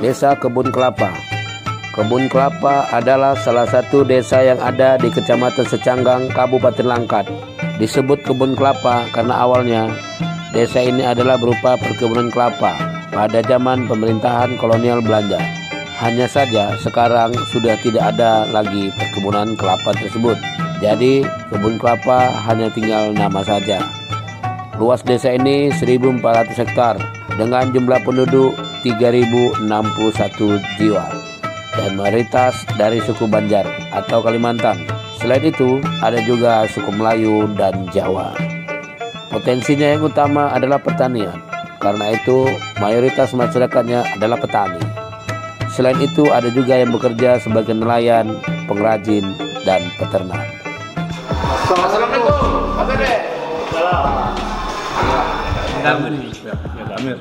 Desa Kebun Kelapa. Kebun Kelapa adalah salah satu desa yang ada di Kecamatan Secanggang, Kabupaten Langkat. Disebut Kebun Kelapa karena awalnya desa ini adalah berupa perkebunan kelapa pada zaman pemerintahan kolonial Belanda. Hanya saja sekarang sudah tidak ada lagi perkebunan kelapa tersebut. Jadi Kebun Kelapa hanya tinggal nama saja. Luas desa ini 1.400 hektar dengan jumlah penduduk 3.061 jiwa dan mayoritas dari suku Banjar atau Kalimantan. Selain itu, ada juga suku Melayu dan Jawa. Potensinya yang utama adalah pertanian. Karena itu, mayoritas masyarakatnya adalah petani. Selain itu, ada juga yang bekerja sebagai nelayan, pengrajin, dan peternak. Assalamualaikum, Pak Gede. Amir.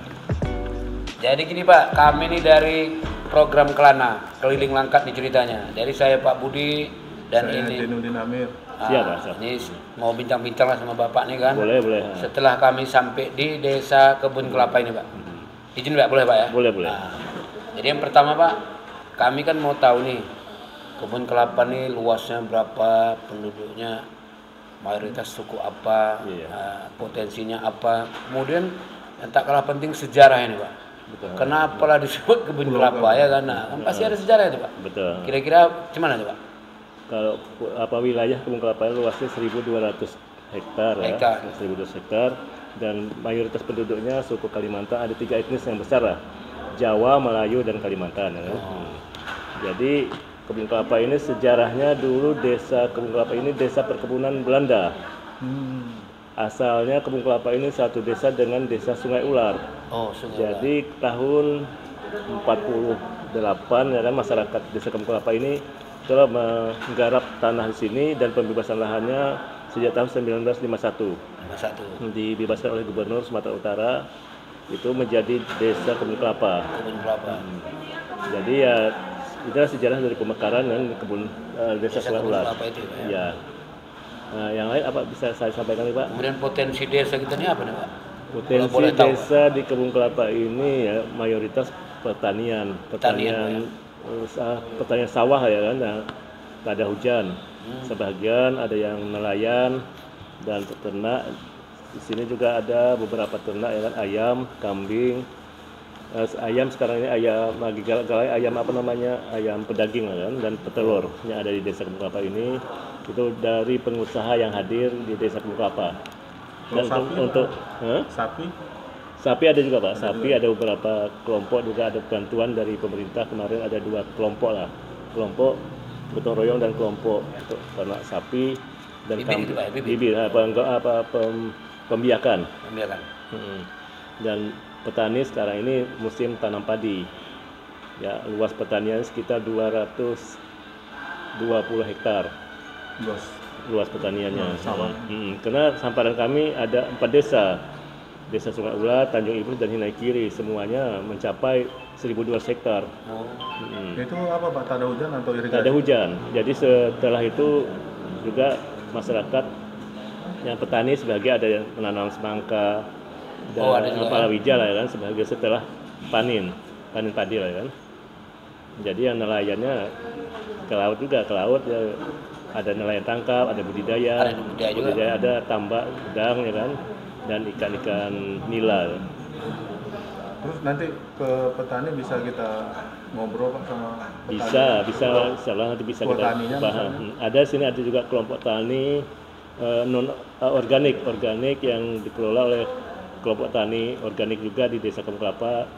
Jadi gini Pak, kami ini dari program Kelana, keliling Langkat nih ceritanya. Jadi saya Pak Budi dan Saya ini Dinudin Amir. Siap. ini mau bincang-bincang lah sama Bapak nih kan. Boleh. Setelah kami sampai di desa Kebun Kelapa ini Pak. Izin Pak, boleh Pak ya? Boleh. Nah, jadi yang pertama Pak, kami kan mau tahu nih Kebun Kelapa nih luasnya berapa, penduduknya mayoritas suku apa, potensinya apa. Kemudian yang tak kalah penting sejarah ini Pak. Betul. Kenapa lah disebut Kebun Kelapa ya kan? Nah, kan pasti ada sejarah itu Pak. Betul. Kira-kira gimana tuh Pak? Kalau wilayah Kebun Kelapa luasnya 1.200 hektar ya, 1.200 hektar, dan mayoritas penduduknya suku Kalimantan. Ada 3 etnis yang besar lah, Jawa, Melayu, dan Kalimantan. Ya. Jadi Kebun Kelapa ini sejarahnya dulu desa Kebun Kelapa ini desa perkebunan Belanda. Asalnya Kebun Kelapa ini satu desa dengan desa Sungai Ular. Jadi tahun 48 ya kan, masyarakat desa Kebun Kelapa ini telah menggarap tanah di sini dan pembebasan lahannya sejak tahun 1951. Dibebaskan oleh Gubernur Sumatera Utara, itu menjadi desa Kebun Kelapa. Jadi ya itulah sejarah dari pemekaran dan kebun desa Sungai Ular. Ya. Nah, yang lain apa bisa saya sampaikan nih Pak? Kemudian potensi desa kita ini apa nih Pak? Potensi desa di Kebun Kelapa ini ya mayoritas pertanian sawah ya kan, nah, tak ada hujan. Sebagian ada yang nelayan dan peternak. Di sini juga ada beberapa ternak ya kan, ayam, kambing. Ayam sekarang ini ayam lagi galai ayam apa namanya, ayam pedaging ya kan, dan petelur yang ada di desa Kebun Kelapa ini itu dari pengusaha yang hadir di desa Kebun Kelapa. Dan untuk sapi ada juga Pak, ada beberapa kelompok juga, ada bantuan dari pemerintah kemarin, ada 2 kelompok lah, kelompok gotong royong dan kelompok untuk ternak sapi dan pembiakan. Dan petani sekarang ini musim tanam padi. Ya, luas pertanian sekitar 220 hektar. Luas pertaniannya. Karena samparan kami ada 4 desa. Desa Sungai Ular, Tanjung Iblis, dan Hinai Kiri, semuanya mencapai 1.200 hektar. Itu apa Pak? Tak ada hujan atau irigasi? Tak ada hujan. Jadi setelah itu juga masyarakat yang petani sebagai ada yang menanam semangka dan palawija lah ya kan, sebagai setelah panen padi lah ya kan. Jadi yang nelayannya ke laut juga, ya, ada nelayan tangkap, ada budidaya, ada tambak udang ya kan, dan ikan-ikan nila. Terus nanti ke petani bisa kita ngobrol Pak sama petani? Bisa, insyaallah nanti bisa kita bahas. Ada sini ada juga kelompok tani non organik yang dikelola oleh kelompok tani organik juga di Desa Kebun Kelapa.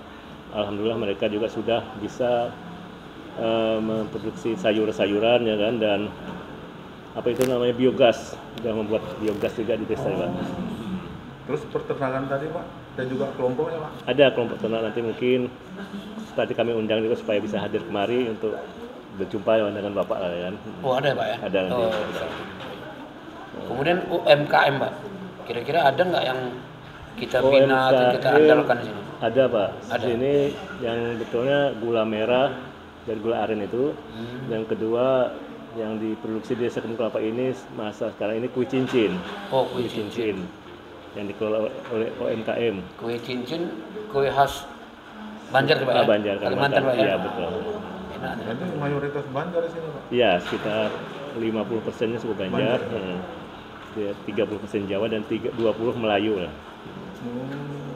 Alhamdulillah mereka juga sudah bisa memproduksi sayur-sayuran ya kan, dan apa itu namanya biogas, sudah membuat biogas juga di desa Pak. Terus peternakan tadi Pak, dan juga kelompoknya Pak? Ada kelompok ternak, nanti mungkin tadi kami undang juga supaya bisa hadir kemari untuk berjumpa dengan Bapak lah ya kan. Oh ada Pak ya? Ada nanti. Oh, Ada. kemudian UMKM Pak, kira-kira ada nggak yang kita bina atau kita andalkan di sini? Ada Pak, Ada. di sini yang betulnya gula merah dan gula aren itu. Yang kedua yang diproduksi di Desa Kebun Kelapa ini masa sekarang ini kue cincin. Oh kue cincin. Yang dikelola oleh UMKM. Kue cincin, kue khas Banjar Pak ya? Banjar, Kalimantan Pak ya? Iya betul. Enak. Nanti mayoritas Banjar di sini Pak? Iya, sekitar 50%-nya suku Banjar, 30% Jawa dan 20 Melayu lah.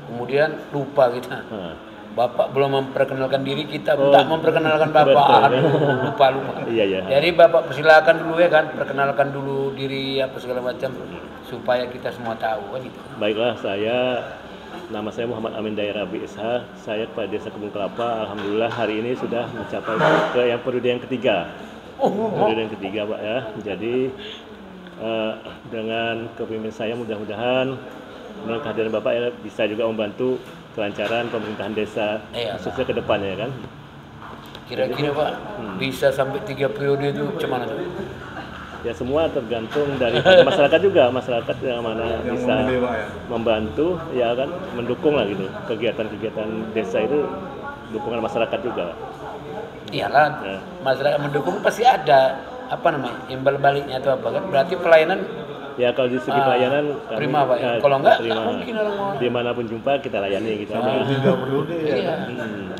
Kemudian lupa kita. Nah, Bapak belum memperkenalkan diri, kita tak memperkenalkan Bapak. betul. Aduh, lupa. Iya ya. Jadi Bapak persilakan dulu ya kan, perkenalkan dulu diri apa segala macam supaya kita semua tahu kan itu. Baiklah, nama saya Muhammad Amin Daerah BSH. Saya kepada Desa Kebun Kelapa. Alhamdulillah hari ini sudah mencapai ke yang periode yang ketiga. Periode yang ketiga Pak ya. Jadi dengan kepemimpinan saya mudah-mudahan dengan kehadiran Bapak ya, bisa juga membantu kelancaran pemerintahan desa khususnya ke depannya kan. Kira-kira Pak bisa sampai 3 periode itu cuman tuh? Ya semua tergantung dari masyarakat juga, masyarakat yang mana Yang bisa memilih, Pak, ya? membantu ya kan, mendukung lah gitu kegiatan-kegiatan desa itu, dukungan masyarakat juga. Iyalah, Ya. masyarakat mendukung pasti ada apa namanya imbal baliknya atau apa kan? Berarti pelayanan Ya kalau di segi pelayanan kami, prima Pak ya. Kalau enggak terima. mungkin orang mau. Dimanapun jumpa kita layani gitu. 3 periode ya? Iya.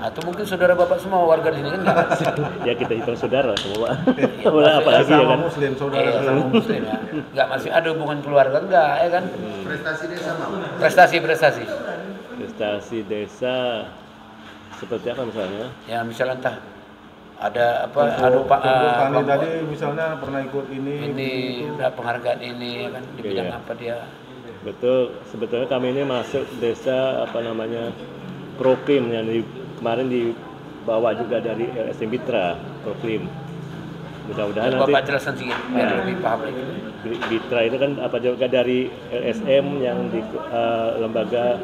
Atau mungkin saudara Bapak semua warga di sini kan enggak? Ya kita hitung saudara semua. Iya, Apalagi ya Sama kan. Muslim, saudara sama Sama muslim ya. Enggak masih ada hubungan keluarga enggak ya kan? Prestasi. Prestasi desa seperti apa misalnya? Ya misalnya entah ada apa Untuk Pak Tani tadi misalnya pernah ikut ini udah penghargaan ini ya kan di bidang Iya. apa dia? Betul, sebetulnya kami ini masuk desa apa namanya Proklim yang kemarin dibawa juga dari LSM Bitra, Proklim. Mudah-mudahan nanti Bapak jelaskan sedikit biar lebih paham lagi. Bitra itu kan apa juga dari LSM yang di lembaga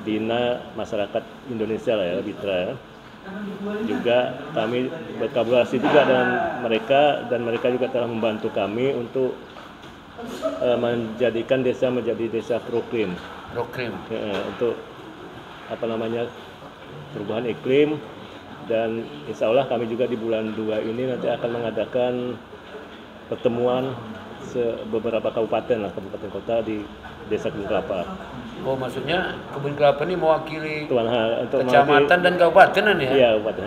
Bina Masyarakat Indonesia lah ya, Bitra ya. Juga kami berkolaborasi juga dengan mereka dan mereka juga telah membantu kami untuk menjadikan desa menjadi desa Proklim. Proklim. Untuk apa namanya perubahan iklim, dan insya Allah kami juga di bulan 2 ini nanti akan mengadakan pertemuan beberapa kabupaten kabupaten kota di Desa Kebun Kelapa. Oh maksudnya Kebun Kelapa ini mewakili Untuk kecamatan dan kabupaten ya? Iya, kabupaten.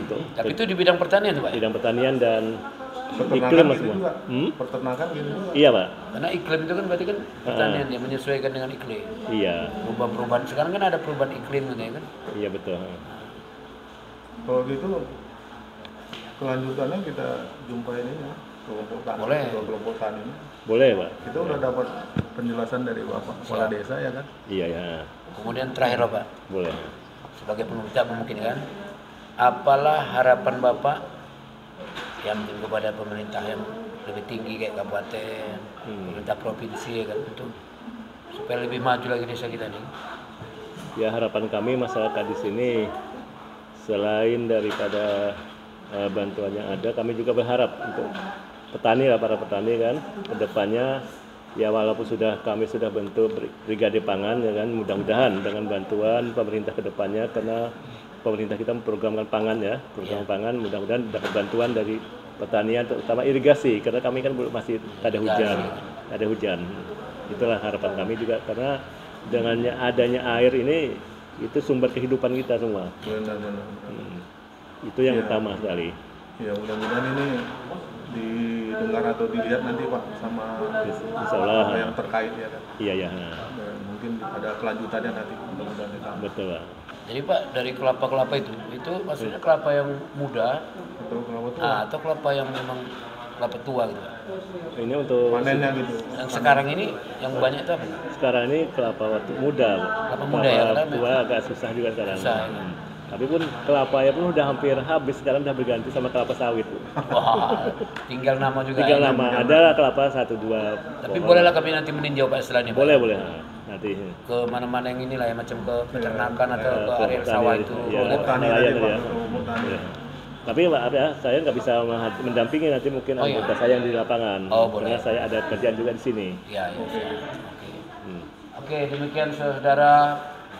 Untuk Tapi itu di bidang pertanian Pak ya? bidang pertanian dan iklim peternakan mas gitu semua. juga? Peternakan gitu juga? Iya Pak. Karena iklim itu kan berarti kan pertanian yang menyesuaikan dengan iklim. Iya, Perubahan-perubahan sekarang kan ada perubahan iklim gitu ya kan? iya betul. Kalau gitu kelanjutannya kita jumpa ini ya, kelompok tani, Boleh. kelompok tani ini. Boleh Pak. Kita udah dapat penjelasan dari Bapak kepala desa ya kan? Iya ya, Kemudian terakhir Pak, boleh. sebagai penutup mungkin kan, apalah harapan Bapak yang mungkin kepada pemerintah yang lebih tinggi kayak kabupaten, pemerintah provinsi ya kan, untuk supaya lebih maju lagi desa kita nih. Ya harapan kami masyarakat di sini selain daripada bantuan yang ada, kami juga berharap untuk petani lah, para petani kan kedepannya ya, walaupun kami sudah bentuk brigade pangan ya kan, mudah-mudahan dengan bantuan pemerintah kedepannya, karena pemerintah kita memprogramkan pangan ya, program pangan, mudah-mudahan dapat bantuan dari pertanian terutama irigasi, karena kami kan masih ada hujan. Itulah harapan kami juga, karena dengan adanya air ini itu sumber kehidupan kita semua. Benar-benar. Itu yang Iya. utama sekali. Ya mudah-mudahan ini didengar atau dilihat nanti Pak sama Insya Allah. apa yang terkait ya kan. Iya ya, Dan mungkin ada kelanjutannya nanti mudah-mudahan kita. betul Pak. Jadi Pak dari kelapa-kelapa itu maksudnya kelapa yang muda Atau kalau tuh atau kelapa yang memang kelapa tua gitu Pak? Ini untuk panennya gitu. Yang sekarang ini yang banyak itu apa? sekarang ini kelapa waktu muda, Pak. Kelapa muda ya, karena tua agak susah juga sekarang. Susah, ya. Tapi pun kelapanya pun udah hampir habis, sekarang udah berganti sama kelapa sawit. Wah, tinggal nama juga. Tinggal ya. nama, ada kelapa 1, 2. Tapi bolehlah kami nanti meninjau Pak setelah ini. Pak? Boleh. Nanti. Ke mana-mana yang inilah ya, macam ke peternakan atau ke Ke area sawah itu. ya, Boleh, Pak. Tani nelayan tadi, tadi Pak. ya. Boleh. Tapi maaf ya, saya nggak bisa mendampingi, nanti mungkin Oh, iya. anggota saya yang di lapangan. Oh, boleh. Karena saya ada kerjaan juga di sini. Ya, oke. Hmm. Oke, demikian saudara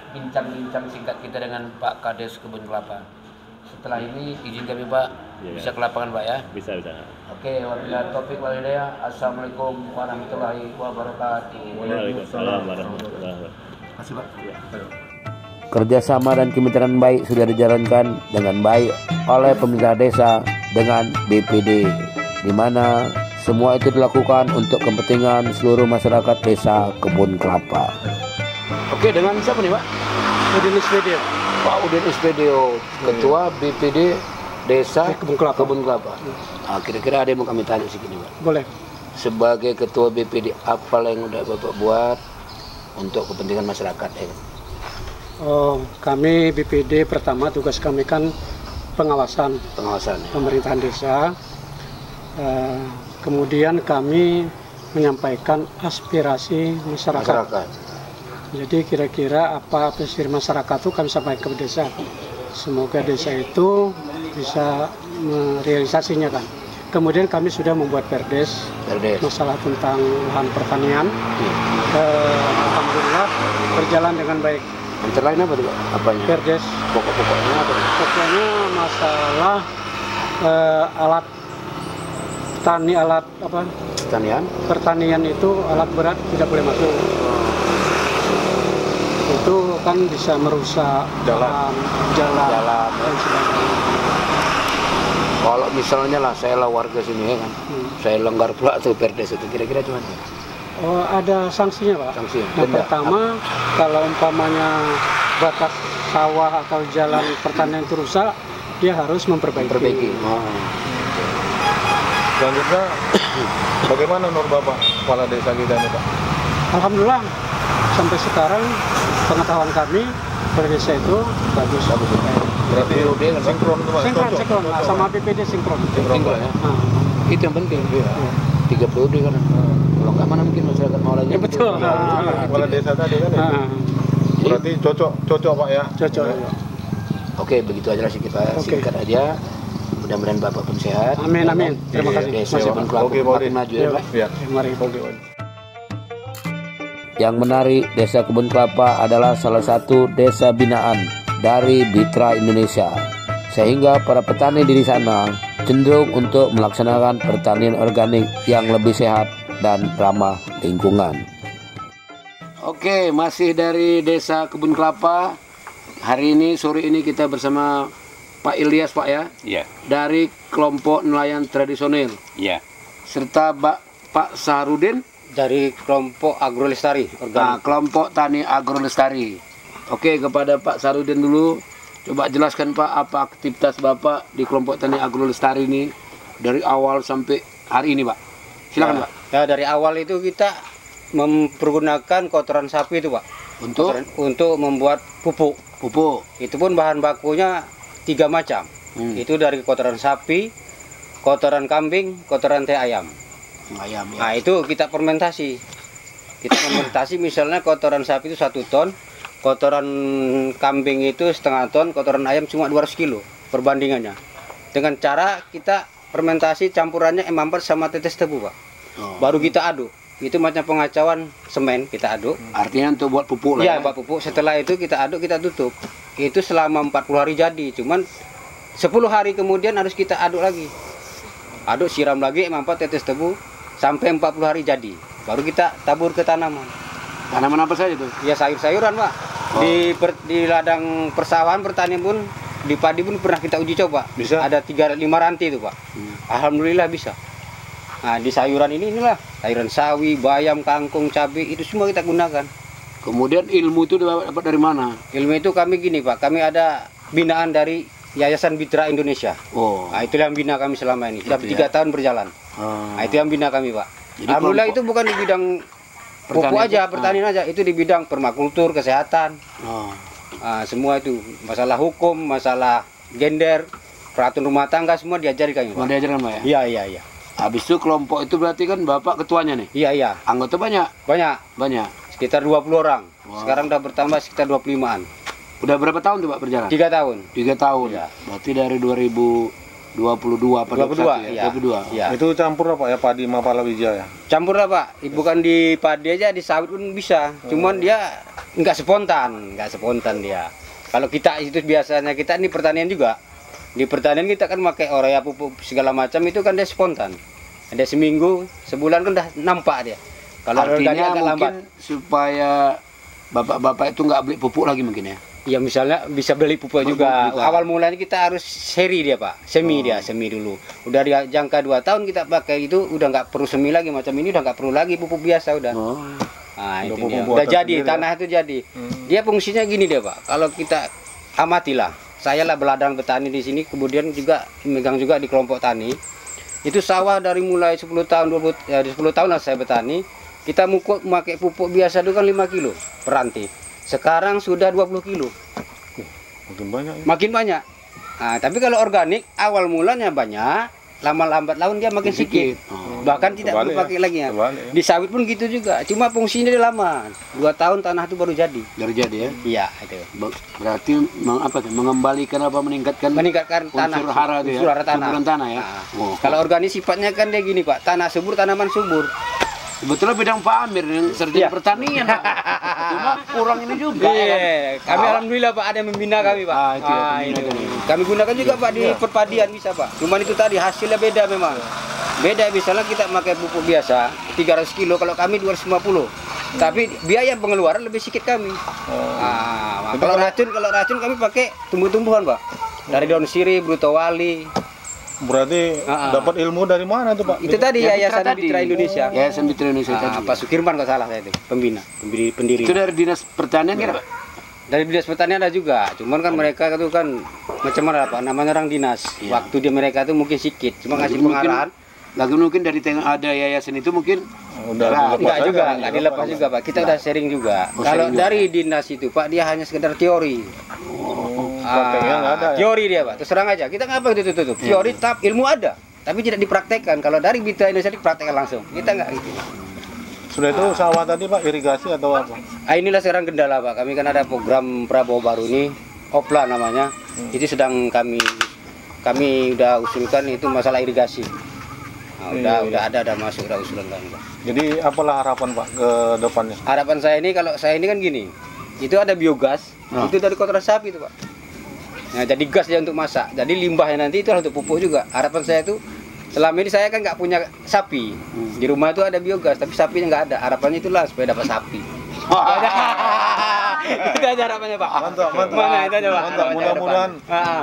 bincang-bincang singkat kita dengan Pak Kades Kebun Kelapa. Setelah ini izin kami Pak Iya. bisa ke lapangan Pak ya. Bisa udah. Oke, wabillahi taufiq wal hidayah. Assalamualaikum warahmatullahi wabarakatuh. Waalaikumsalam warahmatullahi wabarakatuh. Kasih Pak. Kerjasama dan kemitraan baik sudah dijalankan dengan baik oleh pemerintah desa dengan BPD, di mana semua itu dilakukan untuk kepentingan seluruh masyarakat desa Kebun Kelapa. Oke, dengan siapa nih Pak? Udin Ispedio. Pak Udin Ispedio, Ketua BPD Desa Kebun Kelapa. Kebun Kelapa. Nah, kira-kira ada yang mau kami tanya segini Pak. Boleh. Sebagai Ketua BPD, apa yang udah Bapak buat untuk kepentingan masyarakat? Oh, kami BPD pertama tugas kami kan pengawasan Pengawasan. pemerintahan desa. Kemudian kami menyampaikan aspirasi masyarakat. Jadi kira-kira apa aspirasi masyarakat itu kami sampaikan ke desa. Semoga desa itu bisa merealisasinya kan. Kemudian kami sudah membuat perdes masalah tentang lahan pertanian. Alhamdulillah berjalan dengan baik. Antara lain apa tuh Pak? Apanya? Perdes Pokok-pokoknya apa? pokoknya masalah alat tani, alat apa Pertanian. pertanian itu alat berat tidak boleh masuk. Itu kan bisa merusak Jalan. jalan Jalan. dan sebagainya. Kalau misalnya lah saya lah warga sini ya kan, saya longgar pula tuh perdes itu kira-kira cuma Oh, ada sanksinya Pak. sanksi. Yang Denda. pertama, kalau umpamanya batas sawah atau jalan pertanian itu rusak, dia harus memperbaiki. Perbaiki. Oh. Selanjutnya, bagaimana menurut Bapak kepala desa kita ini Pak? Alhamdulillah sampai sekarang pengetahuan kami berdesa itu bagus. Berarti sinkron tuh Pak? Sinkron, Cocok, sinkron. Nah, cocok. sama BPD sinkron. Sinkron Pak ya? Nah, Itu yang penting. 3 periode kan. Kalau nggak mana mungkin masyarakat mau lagi. ya betul. Kepala desa tadi kan ya? Nah, Berarti cocok Pak ya? cocok. Oke, begitu aja lah sih kita Oke. singkat aja. Mudah-mudahan Bapak pun sehat. Amin, amin. Terima kasih. Desa Mas Kebun Iwan. Kelapa Oke, makin boleh. maju ya Pak. Iya. Mari. Yang menarik, Desa Kebun Kelapa adalah salah satu desa binaan dari Mitra Indonesia, sehingga para petani di sana cenderung untuk melaksanakan pertanian organik yang lebih sehat dan ramah lingkungan. Oke, masih dari Desa Kebun Kelapa. Hari ini, sore ini kita bersama Pak Ilyas Pak ya, Iya, dari kelompok nelayan tradisional, iya. serta Pak Saharudin dari kelompok agrolestari Nah, kelompok tani agrolestari. Oke, kepada Pak Sarudin dulu, coba jelaskan Pak apa aktivitas Bapak di kelompok tani agrolestari ini dari awal sampai hari ini Pak. Silakan Pak. Ya, dari awal itu kita mempergunakan kotoran sapi itu Pak untuk membuat pupuk. Itu pun bahan bakunya 3 macam. Itu dari kotoran sapi, kotoran kambing, kotoran teh ayam. Ayam ya. Nah, itu kita fermentasi. Kita fermentasi misalnya kotoran sapi itu 1 ton, kotoran kambing itu 1/2 ton, kotoran ayam cuma 200 kilo perbandingannya. Dengan cara kita fermentasi campurannya M4 sama tetes tebu, Pak. Baru kita aduk. Itu macam pengacauan semen kita aduk. Artinya untuk buat pupuk lah. Iya, buat pupuk. Setelah itu kita aduk, kita tutup. Itu selama 40 hari jadi. Cuman 10 hari kemudian harus kita aduk lagi. Aduk, siram lagi M4 tetes tebu sampai 40 hari jadi. Baru kita tabur ke tanaman. Tanaman apa saja itu? Ya sayur-sayuran, Pak. Di ladang persawahan pertanian pun, di padi pun pernah kita uji coba. Bisa? Ada 3-5 ranti itu, Pak. Alhamdulillah bisa. Nah, di sayuran inilah sayuran sawi, bayam, kangkung, cabai itu semua kita gunakan. Kemudian ilmu itu dapat dari mana? Ilmu itu kami gini, Pak. Kami ada binaan dari Yayasan Mitra Indonesia. Oh. Nah, itulah yang bina kami selama ini. Sudah Gitu 3 tahun berjalan. Nah, itu yang bina kami, Pak. Jadi Alhamdulillah kelompok- itu bukan di bidang pupuk Pertanian aja, itu- pertanian aja. Itu di bidang permakultur, kesehatan. Oh. Semua itu masalah hukum, masalah gender, peraturan rumah tangga semua diajari kami. Mau diajarkan Pak Iya, ya? iya, iya. Habis itu kelompok itu berarti kan Bapak ketuanya nih? Iya, iya. Anggota banyak? Banyak. Banyak. Sekitar 20 orang. Wow. Sekarang udah bertambah sekitar 25-an. Udah berapa tahun tuh Pak berjalan? 3 tahun. 3 tahun. Iya. Berarti dari 2022 pada 22, ya? iya. 22. Iya. Itu campur apa ya padi sama palawija ya? Campur lah Pak, bukan di padi aja, di sawit pun bisa. Cuman dia nggak spontan dia. Kalau kita itu biasanya kita ini pertanian juga. Di pertanian kita kan pakai urea, pupuk segala macam itu kan dia spontan. Ada seminggu, sebulan kan udah nampak dia. Kalau organik Artinya agak mungkin lambat. supaya bapak-bapak itu nggak beli pupuk lagi mungkin ya? Ya misalnya bisa beli pupuk juga. Awal mulanya kita harus seri dia Pak, semi dulu. Udah dia jangka 2 tahun kita pakai itu udah nggak perlu semi lagi macam ini, udah nggak perlu lagi pupuk biasa udah. Nah itu dia. Udah jadi tanah itu jadi. Dia fungsinya gini dia Pak. Kalau kita amatilah, saya lah beladang petani di sini, kemudian juga megang juga di kelompok tani. Itu sawah dari mulai 10 tahun 10 tahun lah saya bertani. Kita pakai pupuk biasa itu kan 5 kilo per ranti. Sekarang sudah 20 kilo. Makin banyak ya? Makin banyak. Nah, tapi kalau organik awal mulanya banyak, lama-lambat laun dia makin sedikit. Bahkan tidak perlu pakai lagi ya. Di sawit pun gitu juga. Cuma fungsinya dia lama. 2 tahun tanah itu baru jadi. Baru jadi ya? Iya, itu. Berarti mengembalikan apa meningkatkan tanah. unsur hara itu ya? Unsur hara tanah. Suburan tanah ya? Nah, kalau organik sifatnya kan dia gini Pak, tanah subur, tanaman subur. Sebetulnya bidang Pak Amir yang sarjana pertanian Pak. Cuma kurang ini juga. Iya, kami alhamdulillah Pak ada yang membina kami Pak. Itu ya, Itu. Kami gunakan juga Pak di perpadian bisa Pak. Cuman itu tadi hasilnya beda memang. Beda misalnya kita pakai pupuk biasa 300 kilo, kalau kami 250. Tapi biaya pengeluaran lebih sedikit kami. Kalau racun kami pakai tumbuh-tumbuhan Pak. Dari daun sirih, brutowali. Berarti dapat ilmu dari mana tuh Pak? Itu tadi Yayasan Mitra Indonesia. Yayasan Mitra Indonesia tadi. Pak Sukirman kalau salah saya itu, pendiri. Itu dari Dinas Pertanian kan Pak? Dari Dinas Pertanian ada juga. Cuman kan mereka itu kan macam mana Pak, namanya orang dinas. Waktu dia mereka itu mungkin sedikit, cuma ngasih pengarahan. Lagi mungkin dari ada yayasan itu mungkin nggak dilepas juga Pak. Kita udah sharing juga. Kalau dari dinas itu Pak, dia hanya sekedar teori. Prakteknya nggak ada. Teori dia Pak. Terus terang aja. Kita ngapa tutup? Teori tetap ilmu ada, tapi tidak dipraktekkan. Kalau dari Mitra Indonesia dipraktekkan langsung. Kita nggak gitu. Sudah itu sawah tadi Pak, irigasi atau apa? Inilah sekarang kendala Pak. Kami kan ada program Prabowo baru ini, Opla namanya. Itu sedang kami udah usulkan itu masalah irigasi. Udah ada masuk usulan kami Pak. Jadi apalah harapan Pak ke depannya? Harapan saya ini, kalau saya ini kan gini, itu ada biogas, itu dari kotoran sapi itu Pak. Nah, jadi gas dia untuk masak. Jadi limbahnya nanti itu untuk pupuk juga. Harapan saya itu, selama ini saya kan nggak punya sapi. Di rumah itu ada biogas, tapi sapinya nggak ada. Harapannya itulah supaya dapat sapi. Itu aja harapannya Pak. Mantap. Mana itu aja Pak.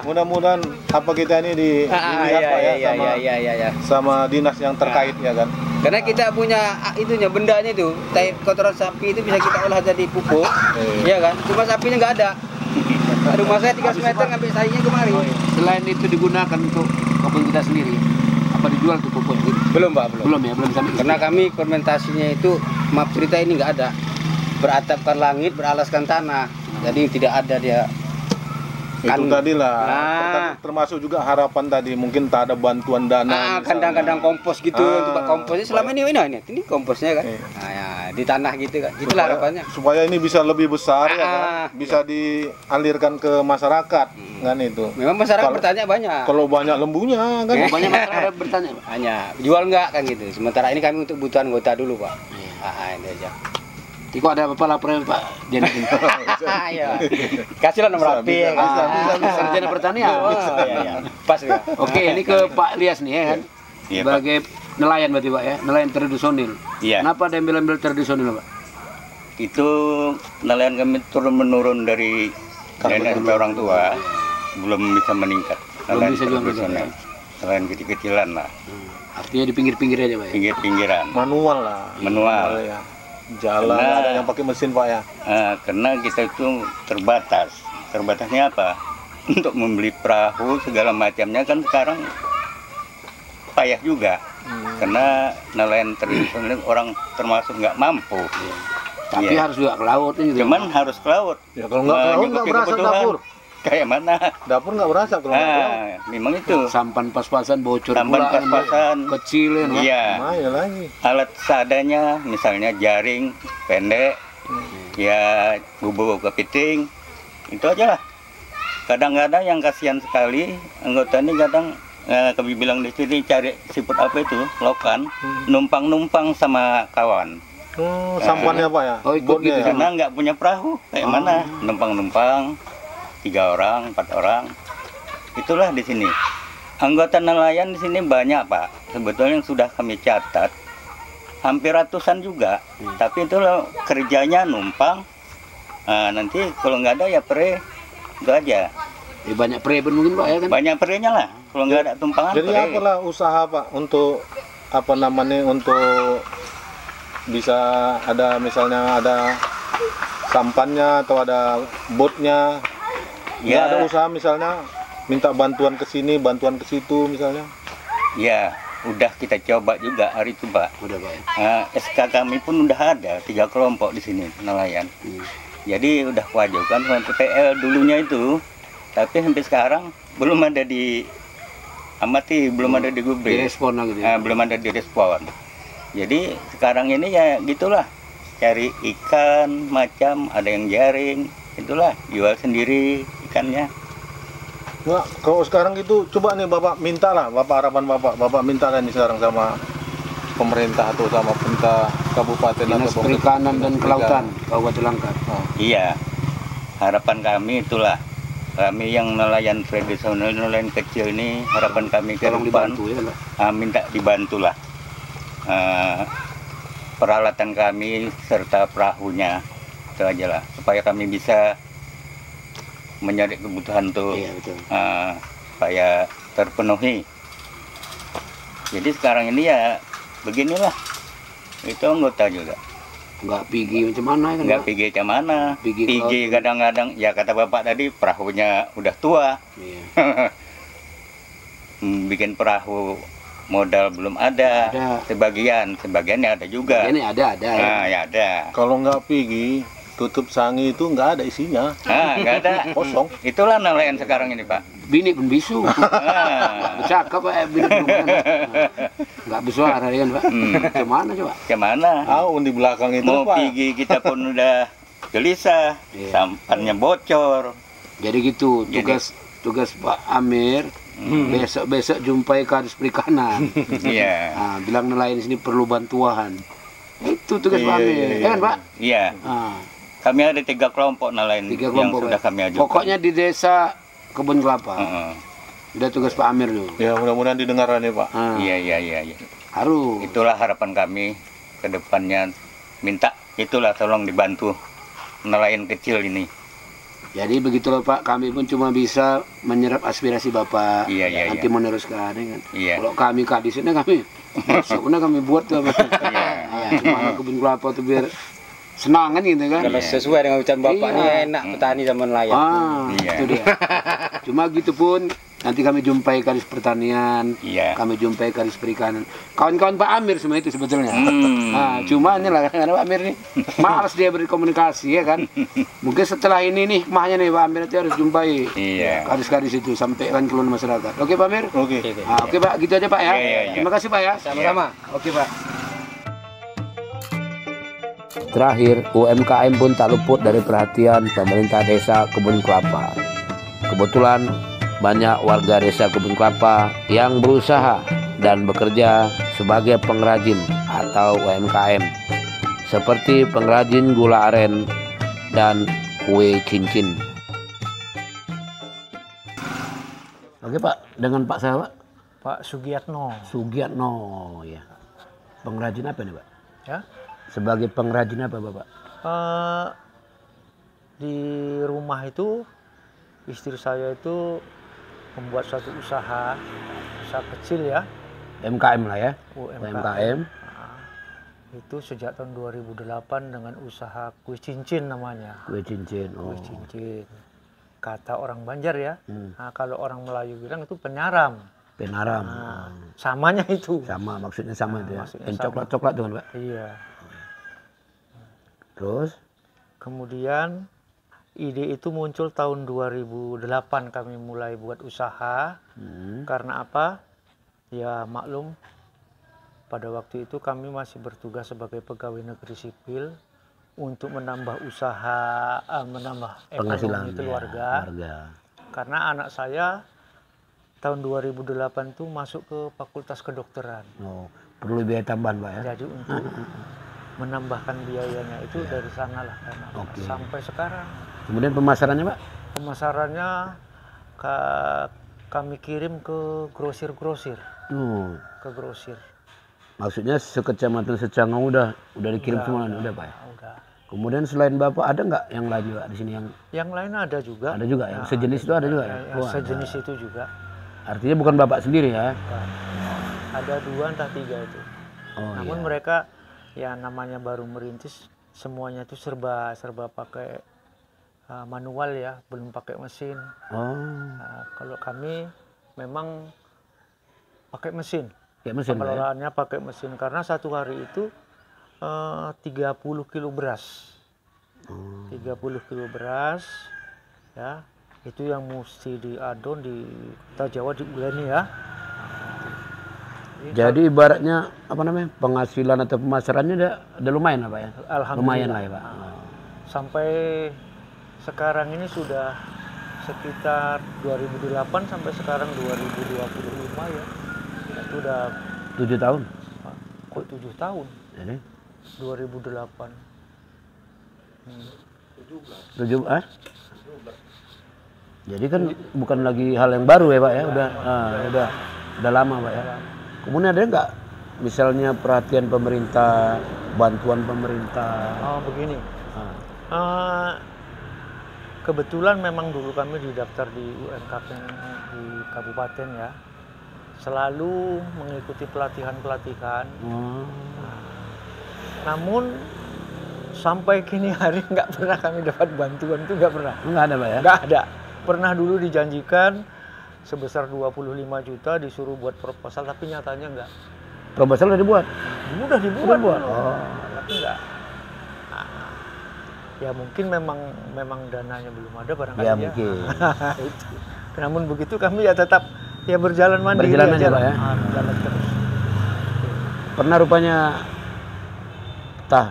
Mudah-mudahan apa kita ini dilihat Pak ya sama dinas yang terkait ya kan. Karena kita punya itunya, bendanya itu, kotoran sapi itu bisa kita olah jadi pupuk, iya kan? Cuma sapinya nggak ada. Rumah saya 300 meter ngambil sayanya kemari. Selain itu digunakan untuk kebun kita sendiri, apa dijual tuh pupuk? Belum Pak, belum sampai. Karena kami fermentasinya itu, maaf cerita ini nggak ada. Beratapkan langit, beralaskan tanah. Jadi tidak ada dia. Itu tadi lah, termasuk juga harapan tadi, mungkin tak ada bantuan dana. Kandang-kandang kompos gitu, tempat komposnya selama ini komposnya kan. Nah, ya, di tanah gitu kan. Itulah harapannya. Supaya ini bisa lebih besar ya kan, bisa dialirkan ke masyarakat kan itu. Memang masyarakat bertanya banyak. Kalau banyak lembunya kan. Banyak masyarakat bertanya Pak. Hanya jual nggak kan gitu. Sementara ini kami untuk kebutuhan anggota dulu Pak. Ini aja. Tiko ada apa laporan Pak Jenny? Iya. Kasihlah nomor HP. Sarjana pertanian. Iya. Pas ya. Oke, ini ke Pak Lias nih ya kan. Sebagai nelayan berarti Pak ya, nelayan tradisional. Iya. Kenapa ada ambil tradisional Pak? Itu nelayan kami turun menurun dari nenek sampai orang tua, belum bisa meningkat. Nelayan tradisional, nelayan kecil-kecilan lah. Artinya di pinggir-pinggir aja Pak ya? Pinggir-pinggiran. Manual ya. Jalan ada yang pakai mesin Pak ya. Karena kita itu terbatasnya apa? Untuk membeli perahu segala macamnya kan sekarang payah juga. Karena nelayan tradisional orang termasuk nggak mampu. Tapi harus juga ke laut gitu. Cuman harus ke laut. Ya kalau nggak ke laut nggak berasap dapur. Kayak mana? Dapur nggak berasap kalau nggak ke laut. Memang itu. Sampan pas-pasan bocor Sampan pula, pas-pasan. Kecil ya. Iya. Mahal lagi. Alat seadanya, misalnya jaring pendek, ya bubu kepiting, itu aja lah. Kadang-kadang yang kasihan sekali anggota ini kadang kami bilang di sini cari siput apa itu lokan, numpang-numpang sama kawan. Sampannya Pak ya? Oh, ikut gitu. Karena nggak punya perahu, kayak mana? Numpang-numpang, 3 orang, 4 orang. Itulah di sini. Anggota nelayan di sini banyak Pak. Sebetulnya yang sudah kami catat hampir ratusan juga. Tapi itu kerjanya numpang. Nanti kalau nggak ada ya pre, itu aja. Banyak pre mungkin Pak ya kan? Banyak prenya lah. Kalau nggak ada tumpangan. Jadi apalah usaha Pak untuk apa namanya untuk bisa ada misalnya ada sampannya atau ada botnya. Ya ada usaha misalnya minta bantuan ke sini, bantuan ke situ misalnya. Ya, udah kita coba juga hari itu Pak. Udah Pak. SK kami pun udah ada 3 kelompok di sini nelayan. Jadi udah kewajiban untuk TL dulunya itu, tapi sampai sekarang belum ada diamati, belum ada digubris. Direspon lagi. Belum ada direspon. Jadi sekarang ini ya gitulah, cari ikan macam, ada yang jaring, itulah jual sendiri ikannya. Nah, kalau sekarang gitu coba nih Bapak minta lah, harapan Bapak minta kan nih sekarang sama pemerintah atau sama pemerintah kabupaten Dinas atau Perikanan dan Kelautan Kabupaten Langkat. Iya, harapan kami itulah, kami yang nelayan tradisional, nelayan kecil ini, harapan kami ke depan minta dibantulah peralatan kami serta perahunya, itu aja lah, supaya kami bisa mencari kebutuhan tuh, supaya terpenuhi. Jadi sekarang ini ya beginilah, itu anggota juga. Nggak pergi macam mana kan? Nggak pergi macam mana. Pergi kadang-kadang, ya kata Bapak tadi perahunya udah tua. Iya. Bikin perahu modal belum ada. Sebagiannya ada juga. Ini ada. Ya ada. Kalau nggak pergi, tutup sangi itu nggak ada isinya. Nggak ada. Kosong. Itulah nelayan sekarang ini Pak. Bini pun bisu. Bercakap Pak, bini pun nggak bersuara kan Pak. Kemana coba? Kemana? Di belakang itu mau Pak. pergi kita pun udah gelisah, sampannya bocor. Jadi gitu, tugas Pak Amir. Besok jumpai Kadis Perikanan. Iya. Bilang nelayan sini perlu bantuan. Itu tugas Pak Amir, kan Pak? Iya. Kami ada 3 kelompok nelayan yang sudah kami ajukan. Pokoknya di desa Kebun Kelapa. Udah tugas Pak Amir tuh. Ya mudah-mudahan didengar nih Pak. Iya. Harus. Itulah harapan kami ke depannya. Minta itulah tolong dibantu nelayan kecil ini. Jadi begitulah Pak, kami pun cuma bisa menyerap aspirasi Bapak. Iya. Nanti meneruskan kan. Iya. Kalau kami kadisnya kami buat tuh. Cuma Kebun Kelapa tuh biar senang kan gitu kan. Kalau sesuai dengan ucapan Bapak ini enak petani sama nelayan. Itu dia. Cuma gitu pun nanti kami jumpai Kadis Pertanian, kami jumpai Kadis Perikanan, kawan-kawan Pak Amir semua itu sebetulnya. Cuma ini lah kadang-kadang Pak Amir nih malas dia berkomunikasi ya kan. Mungkin setelah ini nih hikmahnya nih Pak Amir nanti harus jumpai kadis-kadis itu sampai kan keluar masyarakat. Oke Pak Amir? Oke. Oke Pak, gitu aja Pak ya. Terima kasih Pak ya. Sama-sama. Oke Pak. Terakhir, UMKM pun tak luput dari perhatian pemerintah desa Kebun Kelapa. Kebetulan banyak warga desa Kebun Kelapa yang berusaha dan bekerja sebagai pengrajin atau UMKM, seperti pengrajin gula aren dan kue cincin. Oke Pak, dengan Pak saya Pak? Pak Sugiatno. Sugiatno ya. Pengrajin apa nih Pak? Ya. Sebagai pengrajin apa Bapak? Di rumah itu istri saya itu membuat suatu usaha kecil ya. UMKM lah ya. UMKM. Itu sejak tahun 2008 dengan usaha kue cincin namanya. Kue cincin. Kue cincin. Kata orang Banjar ya. Nah, kalau orang Melayu bilang itu penaram. Penaram. Samanya itu. Sama, maksudnya sama itu ya. Yang coklat-coklat tuh kan Pak? Iya. Terus? Kemudian ide itu muncul tahun 2008 kami mulai buat usaha. Karena apa? Ya maklum, pada waktu itu kami masih bertugas sebagai pegawai negeri sipil untuk menambah usaha, menambah ekonomi keluarga. Karena anak saya tahun 2008 itu masuk ke Fakultas Kedokteran. Oh, perlu biaya tambahan, Pak ya? Jadi untuk menambahkan biayanya itu dari sanalah sampai sekarang. Kemudian pemasarannya, Pak? Pemasarannya kami kirim ke grosir-grosir. Ke grosir. Maksudnya sekecamatan Secangau udah dikirim semua, udah Pak ya? Udah. Kemudian selain Bapak ada nggak yang lain juga di sini yang lain ada juga. Ada juga ya. Sejenis itu ada juga ya. Sejenis itu juga. Artinya bukan Bapak sendiri ya? Bukan. Ada 2 entah 3 itu. Namun mereka ya namanya baru merintis, semuanya itu serba pakai manual ya, belum pakai mesin. Kalau kami memang pakai mesin. Pengelolaannya pakai mesin karena satu hari itu 30 kilo beras. 30 kilo beras ya, itu yang mesti diadon di kota Jawa diuleni ya. Jadi ibaratnya apa namanya, penghasilan atau pemasarannya udah lumayan lah Pak ya? Alhamdulillah. Lumayan lah ya Pak. Sampai sekarang ini sudah sekitar 2008 sampai sekarang 2025 ya. Itu udah 7 tahun. Kok 7 tahun? Jadi 2008. 17. Jadi kan bukan lagi hal yang baru ya Pak ya, udah lama Pak ya. Kemudian ada nggak misalnya perhatian pemerintah, bantuan pemerintah? Begini. Kebetulan memang dulu kami didaftar di UMKM di kabupaten ya. Selalu mengikuti pelatihan-pelatihan. Namun sampai kini hari nggak pernah kami dapat bantuan, itu nggak pernah. Nggak ada Pak ya? Nggak ada. Pernah dulu dijanjikan sebesar 25 juta disuruh buat proposal, tapi nyatanya nggak. Proposal udah dibuat? Udah dibuat. Oh. Tapi nggak. Ya mungkin memang dananya belum ada barangkali ya. Mungkin. Itu. Namun begitu kami ya tetap ya berjalan mandiri. Berjalan aja Pak ya? Berjalan terus. Pernah rupanya entah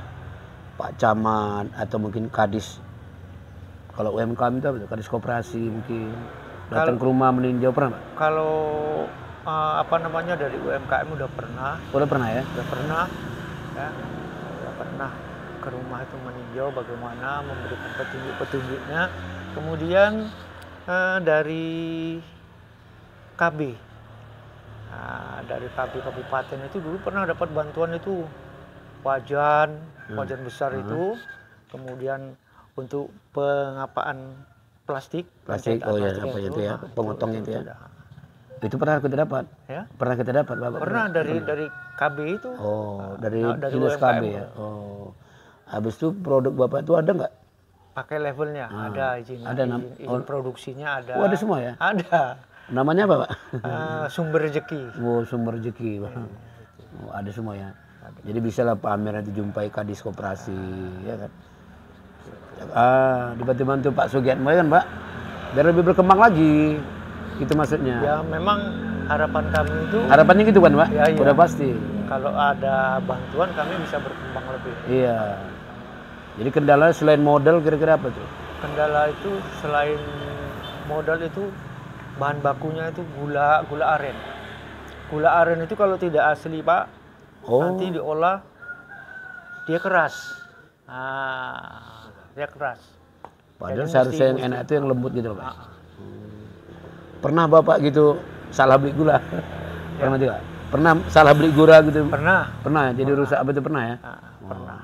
Pak Camat atau mungkin Kadis, kalau UMKM itu apa tuh? Kadis koperasi mungkin datang ke rumah meninjau, pernah Pak? Kalau dari UMKM udah pernah. Udah pernah ya? Udah pernah ya. Udah pernah ke rumah itu meninjau bagaimana, memberikan petunjuk-petunjuknya. Kemudian dari KB, dari KB kabupaten itu dulu pernah dapat bantuan itu wajan besar itu, kemudian untuk pengapaan plastik. Oh ya, apa itu ya, pemotongnya itu ya. Itu pernah kita dapat? Ya? Pernah kita dapat Bapak? Pernah dari KB itu. Oh, dari dinas KB ya. Oh. Habis itu produk Bapak itu ada nggak? Pakai levelnya, ada izin produksinya ada. Oh, ada semua ya? Ada. Namanya apa Pak? Sumber Rezeki. Oh, Sumber Rezeki. Oh, ada semua ya. Jadi bisa lah pamer nanti jumpai Kadis Koperasi ya kan. Dibantu Pak Sugiatmo kan Pak, biar lebih berkembang lagi, itu maksudnya. Ya memang harapan kami itu. Harapannya gitu kan Pak? Ya, iya. Udah pasti. Kalau ada bantuan kami bisa berkembang lebih. Iya. Jadi kendala selain modal kira-kira apa tuh? Kendala itu selain modal itu bahan bakunya itu gula aren. Gula aren itu kalau tidak asli Pak, nanti diolah dia keras. Dia keras. Padahal seharusnya yang enak itu yang lembut gitu Pak. Pernah Bapak gitu salah beli gula? Pernah juga? Pernah salah beli gula gitu? Pernah. Pernah. Jadi rusak apa itu pernah ya? Pernah.